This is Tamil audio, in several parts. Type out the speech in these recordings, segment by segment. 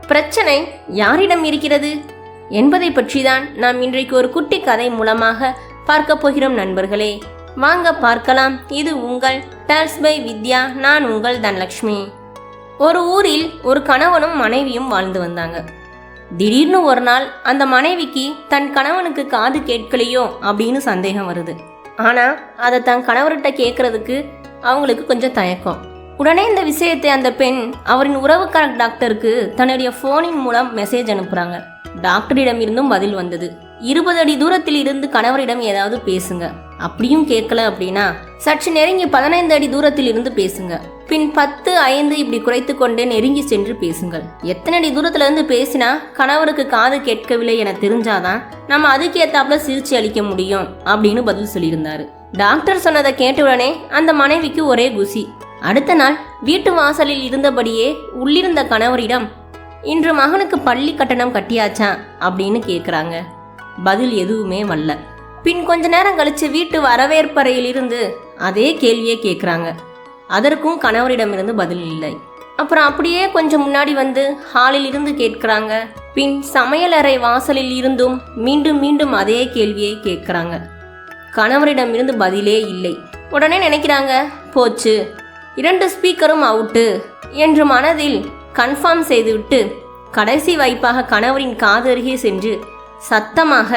பிரச்சனை யாரிடம் இருக்கிறது என்பதை பற்றிதான் நாம் இன்றைக்கு ஒரு குட்டி கதை மூலமாக பார்க்க போகிறோம் நண்பர்களே. வாங்க பார்க்கலாம். இது உங்கள் டேல்ஸ் பை வித்யா. நான் உங்கள் தனலட்சுமி. ஒரு ஊரில் ஒரு கணவனும் மனைவியும் வாழ்ந்து வந்தாங்க. திடீர்னு ஒரு நாள் அந்த மனைவிக்கு தன் கணவனுக்கு காது கேட்கலையோ அப்படின்னு சந்தேகம் வருது. ஆனால் அதை தன் கணவர்கிட்ட கேட்கறதுக்கு அவங்களுக்கு கொஞ்சம் தயக்கம். உடனே இந்த விஷயத்தை அந்த பெண் அவரின் உறவுக்கார டாக்டருக்கு தன்னுடைய ஃபோனின் மூலம் மெசேஜ் அனுப்புகிறாங்க. டாக்டரிடம் இருந்தும் பதில் வந்தது. 20 அடி தூரத்தில் இருந்து கணவரிடம் ஏதாவது பேசுங்க, அப்படியும் கேட்கல அப்படின்னா சற்று நெருங்கி 15 அடி தூரத்தில் இருந்து பேசுங்க, பின் 10, 5 இப்படி குறைத்து கொண்டே நெருங்கி சென்று பேசுங்கள். எத்தனை அடி தூரத்துல இருந்து பேசினா கணவருக்கு காது கேட்கவில்லை என தெரிஞ்சாதான் நம்ம அதுக்கேத்தாப்புல சிகிச்சை அளிக்க முடியும் அப்படின்னு பதில் சொல்லியிருந்தாரு. டாக்டர் சொன்னதை கேட்டவுடனே அந்த மனைவிக்கு ஒரே குசி. அடுத்த நாள் வீட்டு வாசலில் இருந்தபடியே உள்ளிருந்த கணவரிடம், இன்று மகனுக்கு பள்ளி கட்டணம் கட்டியாச்சா அப்படின்னு கேட்குறாங்க. பதில் எதுவுமே வரல. பின் கொஞ்ச நேரம் கழிச்சு வீட்டு வரவேற்பறையில் இருந்து அதே கேள்வியை கேட்குறாங்க. அதற்கும் கணவரிடமிருந்து பதில் இல்லை. அப்புறம் அப்படியே கொஞ்சம் முன்னாடி வந்து ஹாலில் இருந்து கேட்குறாங்க. பின் சமையலறை வாசலில் இருந்தும் மீண்டும் மீண்டும் அதே கேள்வியை கேட்குறாங்க. கணவரிடமிருந்து பதிலே இல்லை. உடனே நினைக்கிறாங்க, போச்சு, 2 ஸ்பீக்கரும் அவுட்டு என்று மனதில் கன்ஃபார்ம் செய்துவிட்டு கடைசி வாய்ப்பாக கணவரின் காது அருகே சென்று சத்தமாக,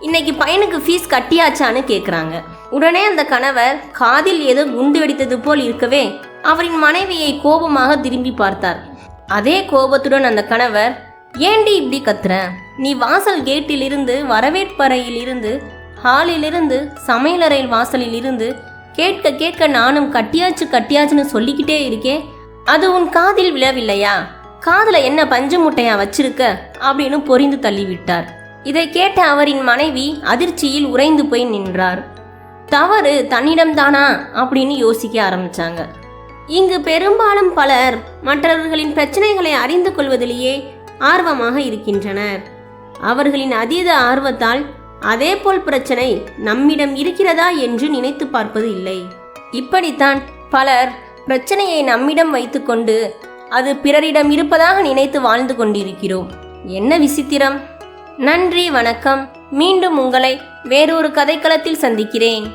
இன்னைக்கு பையனுக்கு ஃபீஸ் கட்டியாச்சான்னு கேட்குறாங்க. உடனே அந்த கணவர் காதில் ஏதோ குண்டு வெடித்தது போல் இருக்கவே அவரின் மனைவியை கோபமாக திரும்பி பார்த்தார். அதே கோபத்துடன் அந்த கணவர், ஏண்டி இப்படி கத்துற? நீ வாசல் கேட்டில் இருந்து, வரவேற்பறையில் இருந்து, ஹாலில் இருந்து, சமையலறை வாசலில் இருந்து கேட்க கேட்க நானும் கட்டியாச்சுன்னு சொல்லிக்கிட்டே இருக்கேன். அது உன் காதில் விழவில்லையா? காதுல என்ன பஞ்சு முட்டையா வச்சிருக்க அப்படின்னு பொறிந்து தள்ளிவிட்டார். இதை கேட்ட அவரின் மனைவி அதிர்ச்சியில் உறைந்து போய் நின்றார். தவறு தன்னிடம்தானா அப்படின்னு யோசிக்க ஆரம்பிச்சாங்க. இங்கு பெரும்பாலும் பலர் மற்றவர்களின் பிரச்சனைகளை அறிந்து கொள்வதிலேயே ஆர்வமாக இருக்கின்றனர். அவர்களின் அதீத ஆர்வத்தால் அதேபோல் பிரச்சனை நம்மிடம் இருக்கிறதா என்று நினைத்து பார்ப்பது இல்லை. இப்படித்தான் பலர் பிரச்சனையை நம்மிடம் வைத்துக்கொண்டு அது பிறரிடம் இருப்பதாக நினைத்து வாழ்ந்து கொண்டிருக்கிறோம். என்ன விசித்திரம்! நன்றி, வணக்கம். மீண்டும் உங்களை வேறொரு கதைக்களத்தில் சந்திக்கிறேன்.